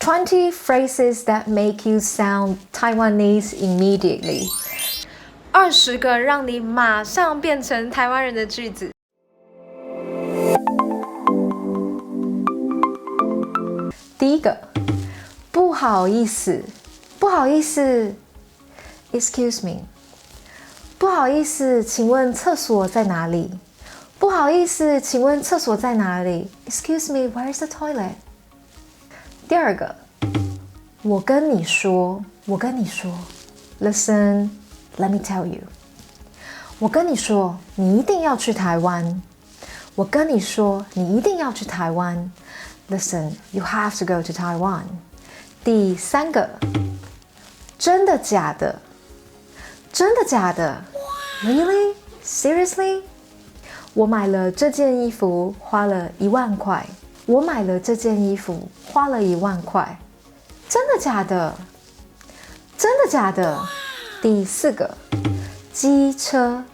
20 phrases that make you sound Taiwanese immediately. 20个让你马上变成台湾人的句子。第一个，不好意思，不好意思 ，Excuse me。不好意思，请问厕所在哪里？不好意思，请问厕所在哪里 ？Excuse me, where is the toilet？ 第二个，我跟你说 ，Listen, let me tell you。我跟你说，你一定要去台湾。我跟你说，你一定要去台湾。Listen, you have to go to Taiwan。第三个，真的假的？真的假的 ？Really? Seriously? 我买了这件衣服，花了1万块。我买了这件衣服，花了1万块。真的假的？真的假的？第四个，机车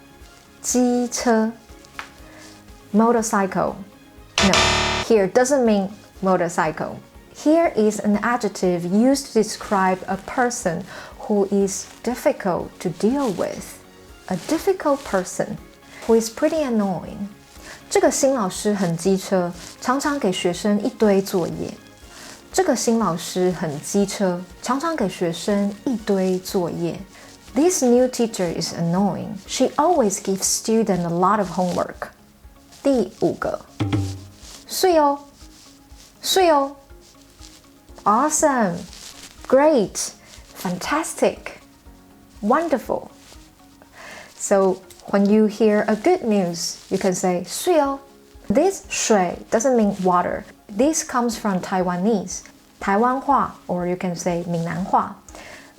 motorcycle. No, here doesn't mean motorcycle. Here is an adjective used to describe a person who is difficult to deal with. A difficult person who is pretty annoying. 这个新老师很机车，常常给学生一堆作业。这个新老师很机车，常常给学生一堆作业。This new teacher is annoying. She always gives students a lot of homework. 第五个，是哦，是哦。Awesome, great, fantastic, wonderful. So when you hear a good news, you can say 水哦。This 水 doesn't mean water. This comes from Taiwanese, 台湾话, or you can say 闽南话.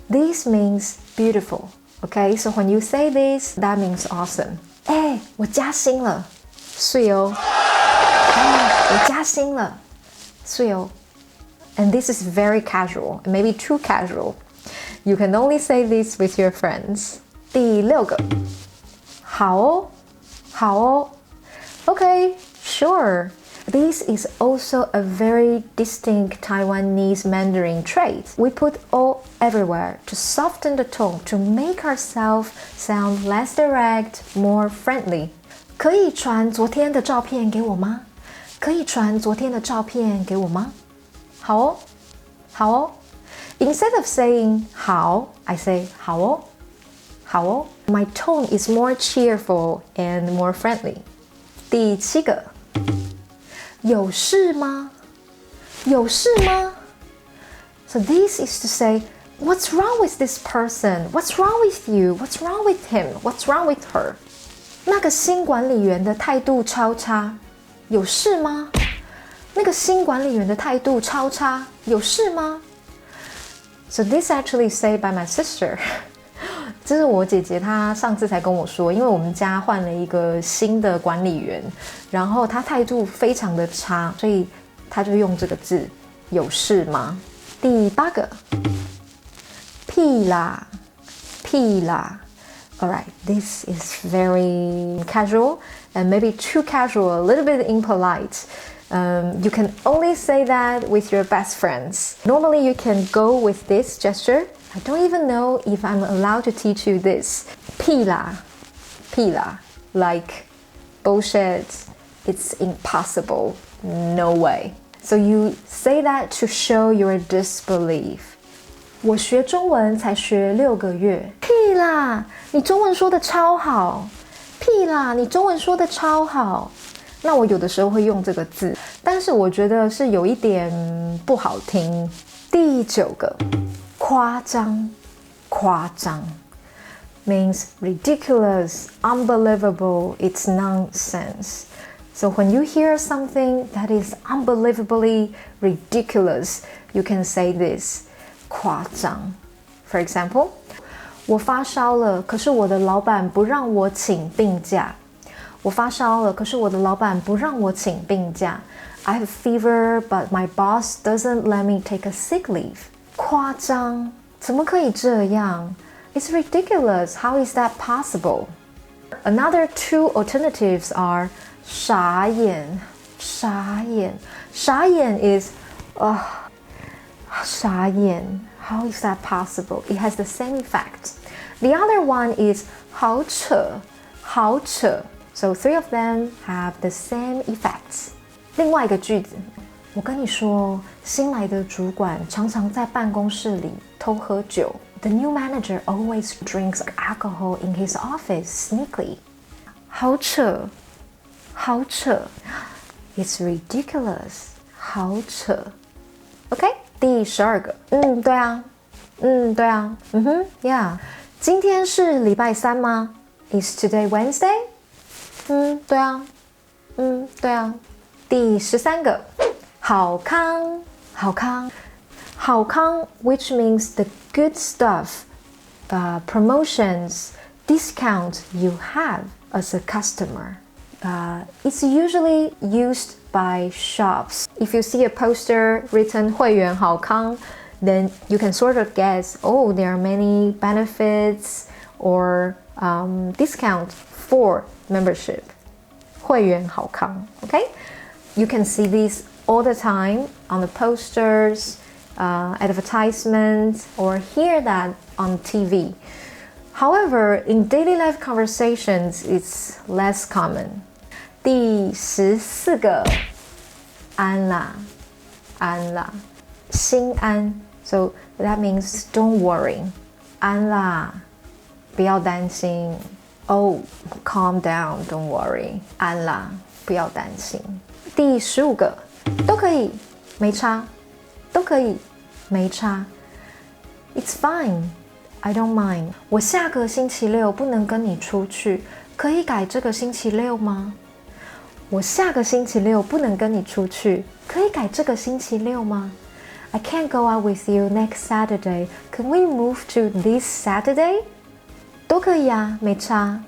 This means beautiful. Okay, so when you say this, that means awesome. 哎，我加薪了，水哦。哎，我加薪了，水哦。And this is very casual, maybe too casual. You can only say this with your friends. 第六个，好哦，好哦。Okay, sure. This is also a very distinct Taiwanese Mandarin trait. We put O everywhere to soften the tone, to make ourselves sound less direct, more friendly. 可以传昨天的照片给我吗？可以传昨天的照片给我吗？好哦，好哦。Instead of saying 好 I say 好哦，好哦。My tone is more cheerful and more friendly. 第七个，有事吗？有事吗？ So this is to say, what's wrong with this person? What's wrong with you? What's wrong with him? What's wrong with her? 那个新管理员的态度超差，有事吗？那个新管理员的态度超差，有事吗？ So this actually said by my sister. 这是我姐姐，她上次才跟我说，因为我们家换了一个新的管理员，然后她态度非常的差，所以她就用这个字，有事吗？第八个，屁啦，屁啦。Alright, this is very casual and maybe too casual, a little bit impolite. You can only say that with your best friends. Normally, you can go with this gesture. I don't even know if I'm allowed to teach you this. 屁啦，屁啦, like bullshit. It's impossible. No way. So you say that to show your disbelief. 我学中文才学6个月。屁啦，你中文说的超好。屁啦，你中文说的超好。那我有的时候会用这个字，但是我觉得是有一点不好听。第9个，夸张，夸张 means ridiculous, unbelievable, it's nonsense. So when you hear something that is unbelievably ridiculous, you can say this, 夸张。For example, 我发烧了，可是我的老板不让我请病假。我发烧了，可是我的老板不让我请病假。I have a fever, but my boss doesn't let me take a sick leave. 夸张，怎么可以这样？ It's ridiculous. How is that possible? Another 2 alternatives are 傻眼，傻眼，傻眼 is 傻眼. How is that possible? It has the same effect. The other one is 好扯,好扯. So 3 of them have the same effects. 另外一个句子，我跟你说，新来的主管常常在办公室里偷喝酒。The new manager always drinks alcohol in his office sneakily. 好扯，好扯。It's ridiculous. 好扯。OK， 第12个。对啊，对啊，Yeah。今天是礼拜三吗 ？Is today Wednesday？ 对啊，对啊。第13个，好康，好康，好康 ，which means the good stuff, promotions, discount you have as a customer. It's usually used by shops. If you see a poster written 会员好康, then you can sort of guess, oh, there are many benefits or discount for membership. 会员好康, okay? You can see these all the time on the posters, advertisements, or hear that on TV. However, in daily life conversations, it's less common. 第14个，安啦，安啦，心安。So that means don't worry. 安啦，不要担心。Oh, calm down, don't worry. 安啦，不要担心。第15个，都可以，没差，都可以，没差。It's fine, I don't mind. 我下个星期六不能跟你出去，可以改这个星期六吗？我下个星期六不能跟你出去，可以改这个星期六吗？ I can't go out with you next Saturday. Can we move to this Saturday? 都可以啊，没差。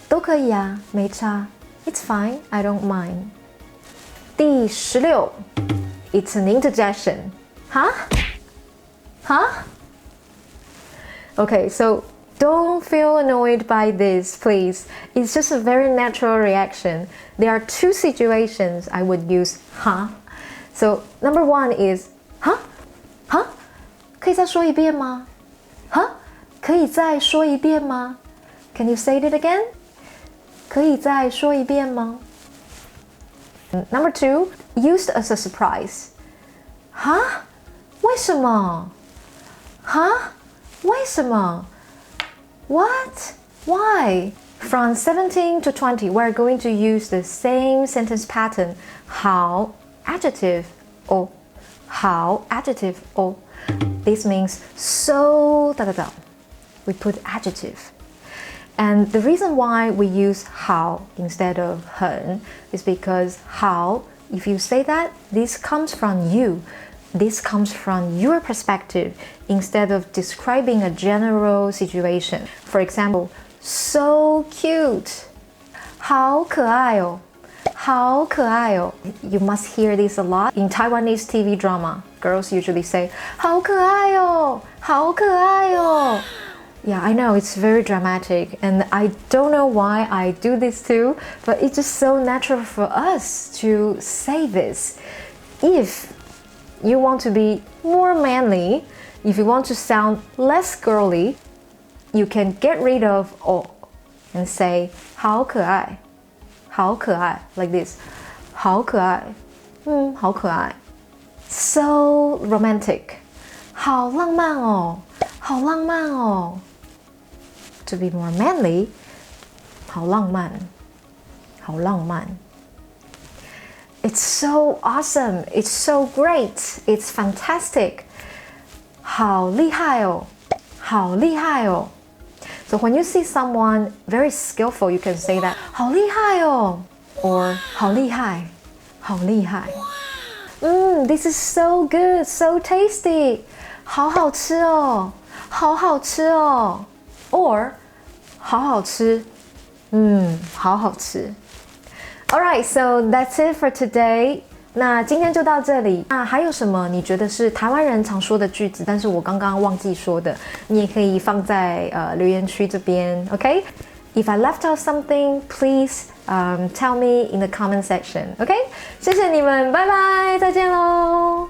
都可以啊，没差。It's fine, I don't mind. 第16 It's an interjection. Huh? Huh? Okay, so don't feel annoyed by this, please. It's just a very natural reaction. There are 2 situations I would use huh. So number 1 is huh? Huh? 可以再说一遍吗？ Huh? 可以再说一遍吗？ Can you say it again? 可以再说一遍吗？ Number 2, used as a surprise. Huh? 为什么？ Huh? 为什么？ What? Why? From 17 to 20, we're going to use the same sentence pattern. 好 adjective or 好 adjective or. This means so da da da. We put adjective. And the reason why we use 好 instead of 很 is because 好, if you say that, this comes from you. This comes from your perspective instead of describing a general situation. For example, so cute. 好可爱哦，好可爱哦。You must hear this a lot in Taiwanese TV drama. Girls usually say, 好可爱哦，好可爱哦。Yeah, I know it's very dramatic, and I don't know why I do this too, but it's just so natural for us to say this. If you want to be more manly, if you want to sound less girly, you can get rid of "oh" and say 好可爱，好可爱 like this. 好可爱，好可爱。So romantic. 好浪漫哦，好浪漫哦。To be more manly, 好浪漫，好浪漫。It's so awesome, it's so great, it's fantastic. 好厉害哦，好厉害哦。So when you see someone very skillful, you can say that 好厉害哦 or 好厉害，好厉害。This is so good, so tasty. 好好吃哦，好好吃哦。Or 好好吃，好好吃。Alright, so that's it for today. 那今天就到这里。那还有什么你觉得是台湾人常说的句子，但是我刚刚忘记说的，你也可以放在留言区这边 ，OK? If I left out something, please tell me in the comment section, OK? 谢谢你们，拜拜，再见喽。